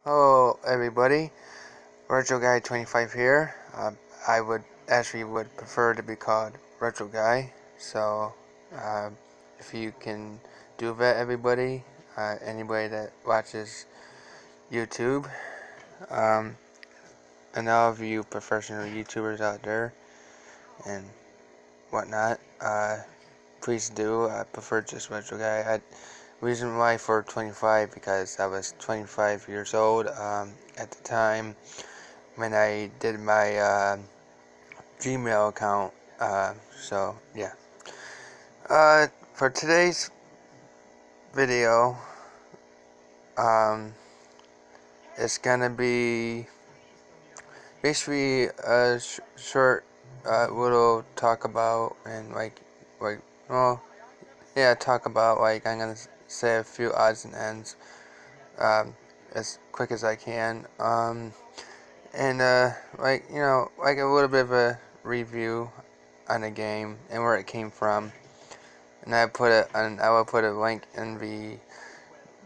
Hello everybody, Retro Guy 25 here. I would prefer to be called Retro Guy. So uh, if you can do that, everybody, anybody that watches YouTube, and all of you professional YouTubers out there and whatnot, please do. I prefer just Retro Guy. Reason why for 25, because I was 25 years old at the time when I did my Gmail account. So yeah. For today's video, it's gonna be basically a short little talk about and talk about, I'm gonna say a few odds and ends as quick as I can. And a little bit of a review on the game and where it came from. And I will put a link in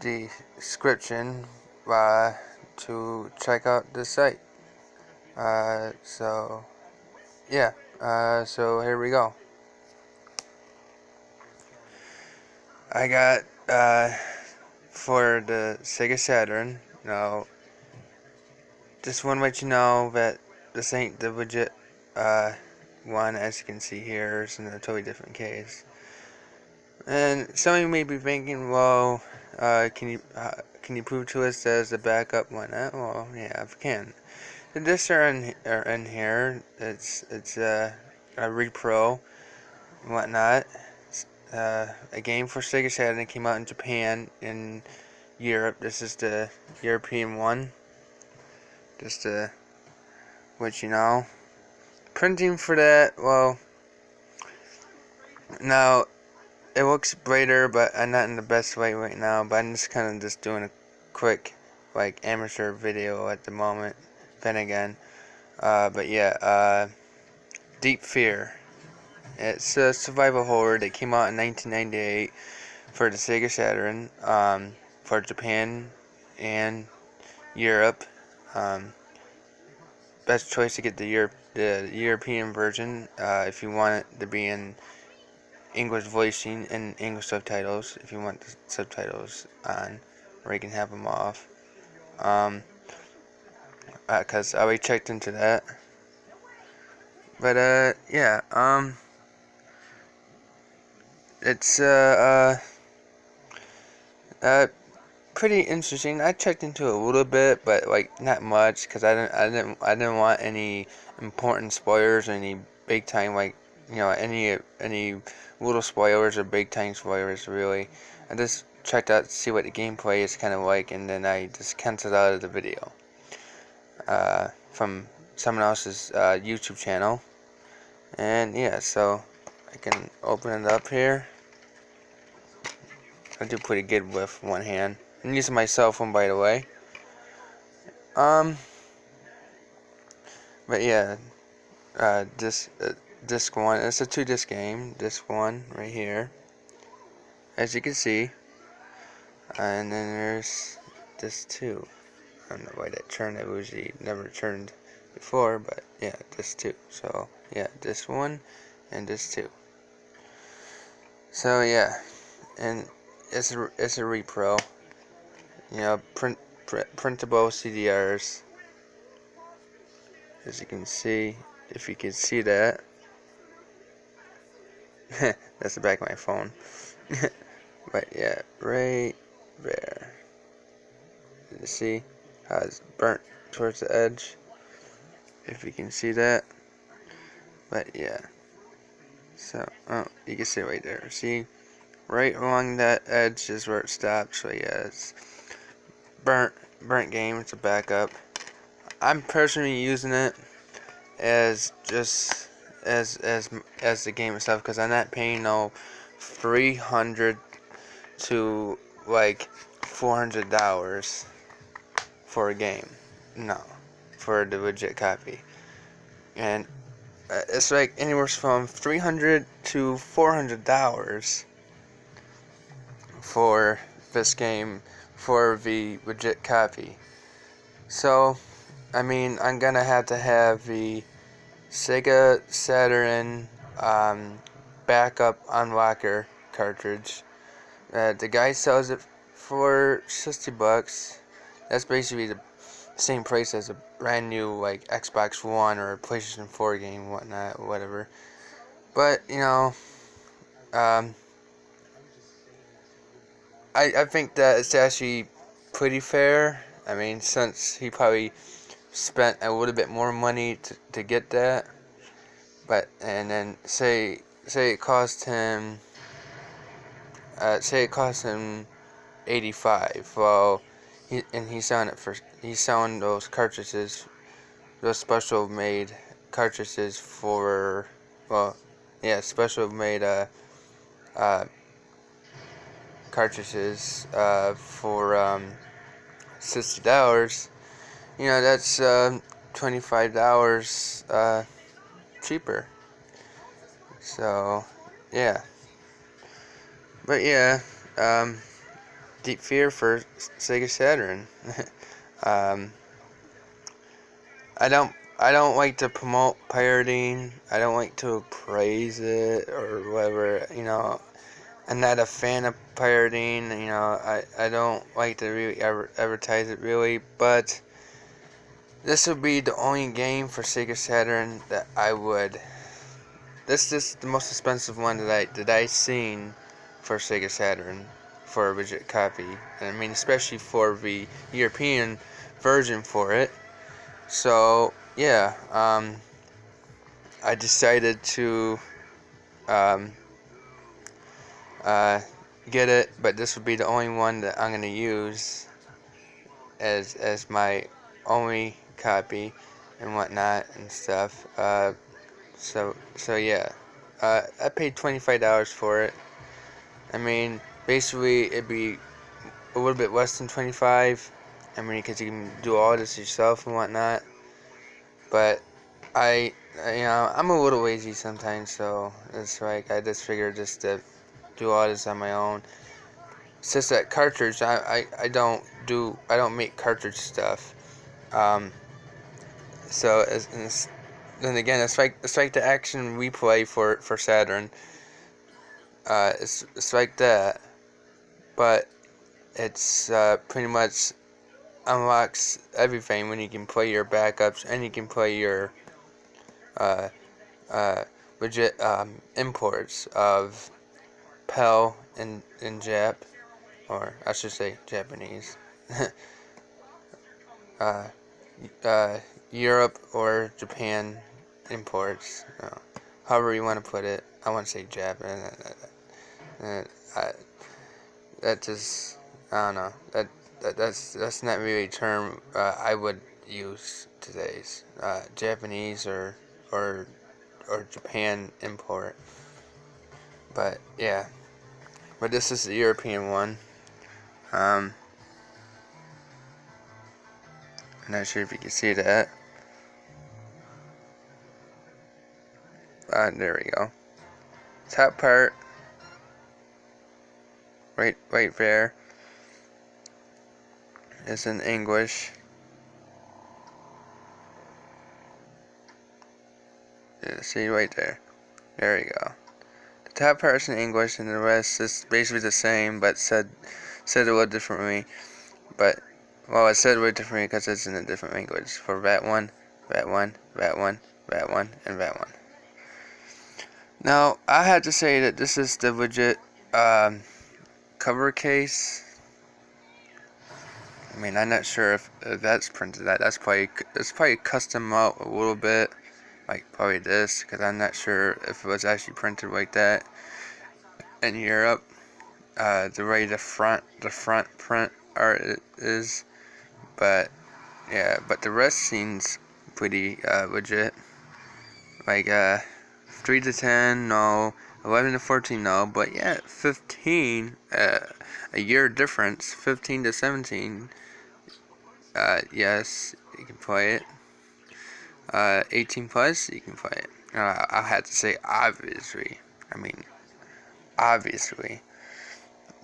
the description to check out the site. So here we go. I got for the Sega Saturn. Now, just want to let you know that this ain't the legit one. As you can see here, it's in a totally different case. And some of you may be thinking, well, can you prove to us there's a backup one? Well, yeah, I can. The discs are in here. It's a repro and whatnot. A game for Sega Saturn that came out in Japan and Europe. This is the European one. Just to let you know. Printing for that, well, now it looks brighter, but I'm not in the best way right now. But I'm just kind of just doing a quick amateur video at the moment. Then again, but yeah, Deep Fear. It's a survival horror that came out in 1998 for the Sega Saturn, for Japan and Europe. Best choice to get the European version if you want it to be in English voicing and English subtitles. If you want the subtitles on, or you can have them off. Because I already checked into that. But it's pretty interesting. I checked into it a little bit, but not much, because I didn't want any important spoilers or any big time any little spoilers or big time spoilers really. I just checked out to see what the gameplay is kind of like, and then I just canceled out of the video from someone else's YouTube channel. And yeah, so I can open it up here. I do pretty good with one hand. I'm using my cell phone, by the way. But yeah, disc one. It's a 2-disc game. Disc one right here, as you can see. And then there's disc two. I don't know why that turned. It usually never turned before, but yeah, disc two. So yeah, disc one and disc two. So yeah, and it's a repro. Printable CDRs, as you can see, if you can see that. That's the back of my phone. But yeah, right there. You see how it's burnt towards the edge, if you can see that. But yeah, so you can see it right there. See, right along that edge is where it stops. So yeah, it's burnt game. It's a backup. I'm personally using it as just as the game itself, because I'm not paying no $300 to $400 for a game. No, for the legit copy. And it's anywhere from $300 to $400 for this game for the legit copy. So, I mean, I'm gonna have to have the Sega Saturn backup unlocker cartridge. The guy sells it for $60. That's basically the same price as a brand new like Xbox One or PlayStation 4 game, whatnot, whatever. But um, I think that it's actually pretty fair. I mean, since he probably spent a little bit more money to get that, but and then say it cost him say it cost him 85. Well, he's selling those cartridges, those special made cartridges for, well, yeah, special made uh cartridges for $60. That's $25 cheaper. So yeah, but yeah, deep fear for Sega Saturn. um, I don't like to promote pirating. I don't like to praise it or whatever. I'm not a fan of pirating. I don't like to really advertise it really, but this would be the only game for Sega Saturn that I would. This is the most expensive one that I seen for Sega Saturn for a legit copy. And I mean, especially for the European version for it. So yeah, I decided to um, get it, but this would be the only one that I'm gonna use as my only copy and whatnot and stuff. So yeah, I paid $25 for it. I mean, basically it'd be a little bit less than 25. I mean, because you can do all this yourself and whatnot. But I'm a little lazy sometimes, so it's like I just figured just to do all this on my own. It's just that cartridge, I don't make cartridge stuff. Um, so then again, it's like the action replay for Saturn. It's like that, but it's pretty much unlocks everything when you can play your backups and you can play your uh, uh, legit imports of PEL in Jap, or I should say Japanese, uh, uh, Europe or Japan imports, however you want to put it. I want to say Japan. I, that just, I don't know. That's not really a term I would use today's Japanese or Japan import. But yeah, but this is the European one. I'm not sure if you can see that. There we go. Top part, right there, is in English. Yeah, see right there. There you go. The top part's in English, and the rest is basically the same, but said a little differently. But well, it's said a little differently because it's in a different language. For that one, that one, that one, that one, and that one. Now, I had to say that this is the legit cover case. I mean, I'm not sure if that's printed. That's probably custom out a little bit, like probably this, because I'm not sure if it was actually printed like that in Europe. The way the front print art is, but yeah, but the rest seems pretty legit. Like 3 to 10, no. 11 to 14, no. But yeah, 15, a year difference. 15 to 17, yes, you can play it. 18 plus, you can play it. I had to say obviously. I mean, obviously.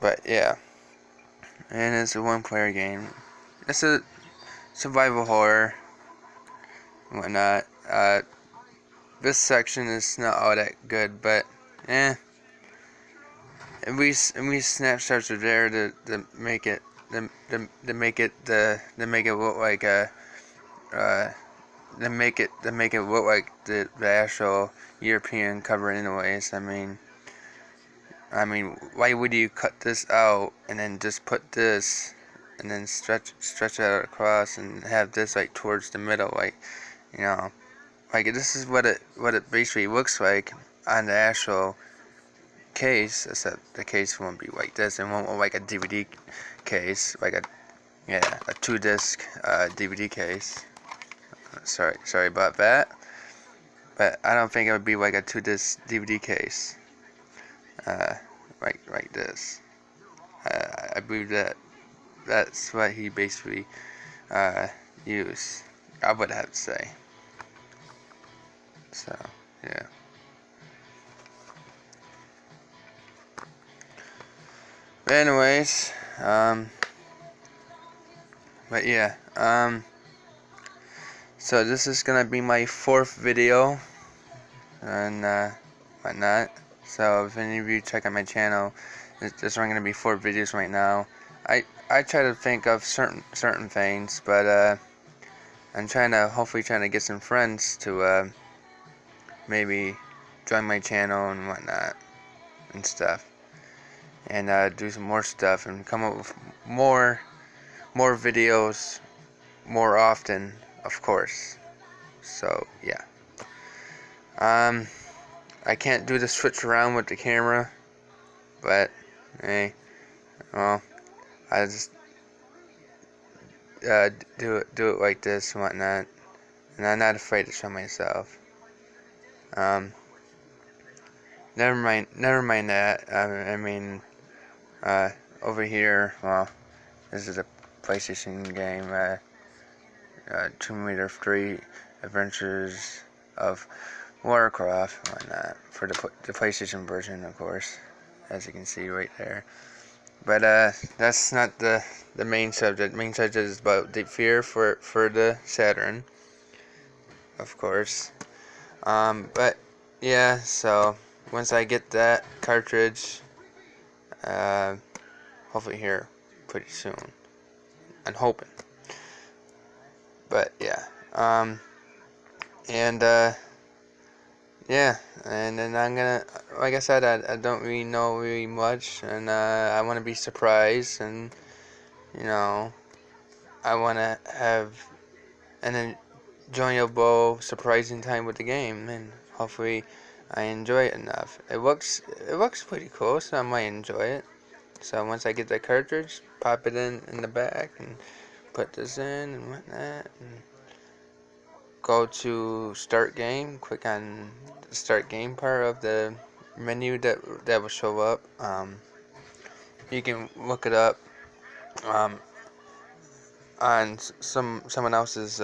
But yeah, and it's a one-player game. survival horror and whatnot. This section is not all that good, but at least snapshots are there to make it to make it look like a to make it look like the actual European cover anyways. I mean, why would you cut this out and then just put this and then stretch it out across and have this like towards the middle, like, you know, like this is what it basically looks like on the actual case, except the case won't be like this. It won't look like a DVD case, like a 2-disc DVD case. Sorry about that, but I don't think it would be like a 2-disc DVD case, like this. I believe that's what he basically used. I would have to say. So yeah. But anyways, but yeah, so this is gonna be my 4th video and whatnot. So if any of you check out my channel, there's only gonna be 4 videos right now. I try to think of certain things, but I'm hopefully trying to get some friends to maybe join my channel and whatnot and stuff, and do some more stuff and come up with more videos more often, of course. So yeah, I can't do the switch around with the camera, but hey, well, I just do it like this and whatnot, and I'm not afraid to show myself. Never mind that. I mean, over here, well, this is a PlayStation game, Tomb Raider 3 Adventures of Warcraft and whatnot, for the PlayStation version, of course, as you can see right there. But that's not the main subject. The main subject is about Deep Fear for the Saturn, of course. But yeah, so once I get that cartridge, hopefully here pretty soon. I'm hoping. But yeah, and yeah, and then I'm gonna, like I said, I don't really know really much, and I want to be surprised, and you know, I want to have an enjoyable, surprising time with the game, and hopefully I enjoy it enough. It looks pretty cool, so I might enjoy it. So once I get that cartridge, pop it in the back and put this in and whatnot, and go to start game. Click on the start game part of the menu that will show up. You can look it up on someone else's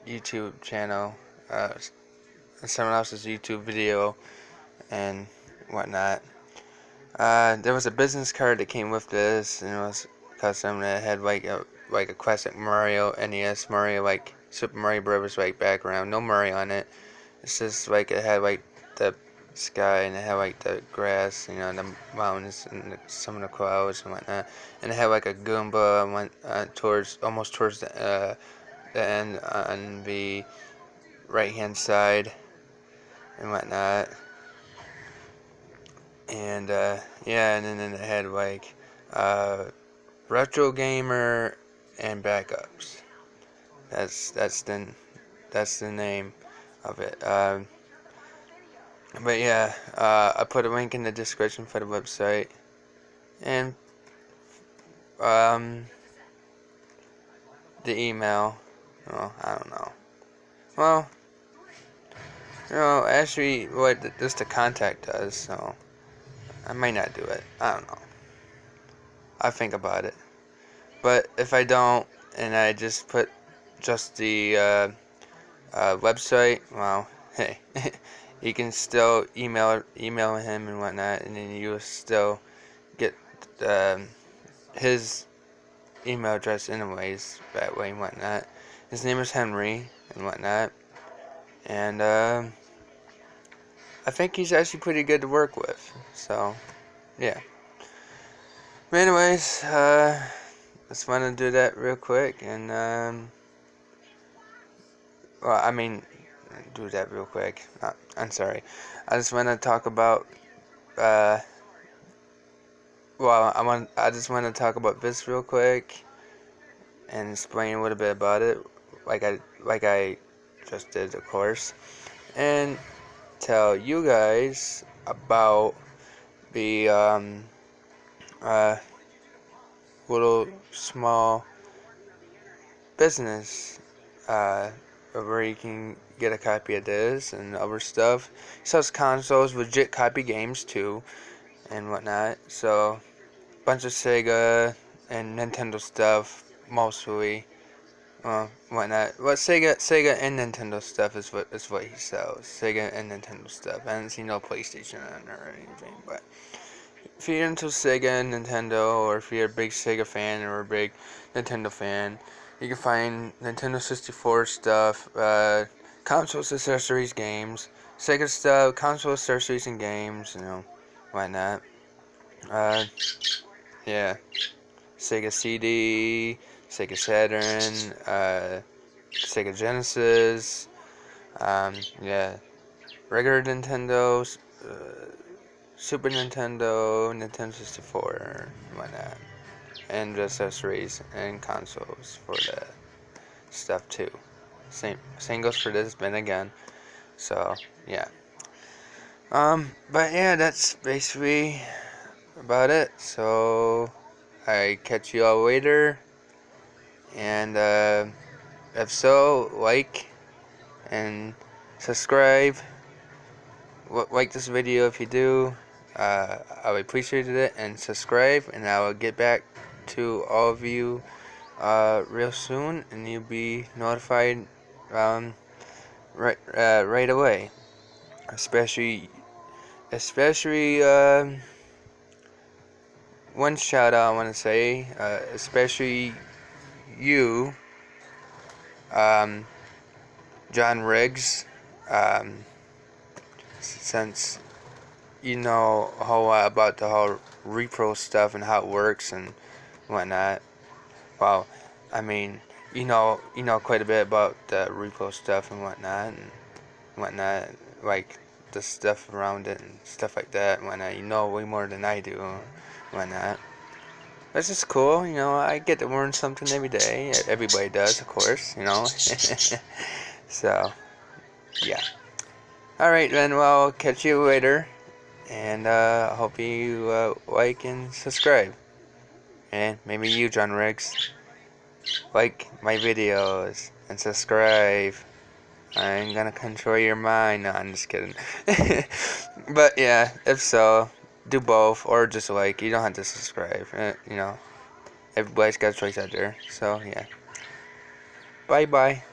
YouTube channel, someone else's YouTube video and whatnot. There was a business card that came with this, and it was custom. That had like a classic Mario NES Mario, like Super Mario Bros. Like background, no Mario on it. It's just like it had like the sky, and it had like the grass, you know, the mountains and some of the clouds and whatnot. And it had like a Goomba went almost towards the end on the right hand side and whatnot. And yeah, and then it had like retro gamer and backups. That's the name of it. But yeah, I put a link in the description for the website, and the email. Well, I don't know. Well, you know, actually, what just the contact does. So I might not do it. I don't know. I'll think about it. But if I don't, and I just put just the website, well, hey, you can still email him and whatnot, and then you will still get his email address anyways, that way and whatnot. His name is Henry and whatnot. And I think he's actually pretty good to work with. So, yeah. But anyways, just want to do that real quick. And, do that real quick. I'm sorry. I just want to talk about, I just want to talk about this real quick and explain a little bit about it, like I just did, of course, and tell you guys about the little small business where you can get a copy of this and other stuff. He sells consoles, legit copy games too, and whatnot. So, bunch of Sega and Nintendo stuff, mostly. Whatnot. Well, Sega and Nintendo stuff is what he sells. Sega and Nintendo stuff. I haven't seen no PlayStation on there or anything, but if you're into Sega and Nintendo, or if you're a big Sega fan or a big Nintendo fan, you can find Nintendo 64 stuff, consoles, accessories, games, Sega stuff, console accessories and games, whatnot. Yeah, Sega CD, Sega Saturn, Sega Genesis, regular Nintendo, Super Nintendo, Nintendo 64, whatnot, and accessories and consoles for the stuff too. Same goes for this, but again, so yeah. But yeah, that's basically about it. So I catch you all later, and if so, like and subscribe. Like this video if you do. I would appreciate it, and subscribe, and I will get back to all of you real soon, and you'll be notified right away. Especially one shout out I want to say, especially you, John Riggs, since you know a whole lot about the whole repro stuff and how it works and whatnot. Well, I mean, you know quite a bit about the repo stuff and whatnot, like the stuff around it and stuff like that and whatnot. You know way more than I do and whatnot. That's just cool, I get to learn something every day. Everybody does, of course, So, yeah. Alright then, well, I'll catch you later. And I hope you like and subscribe. And maybe you, John Riggs, like my videos and subscribe. I'm gonna control your mind. No, I'm just kidding. But yeah, if so, do both or just like. You don't have to subscribe. Everybody's got a choice out there. So yeah. Bye bye.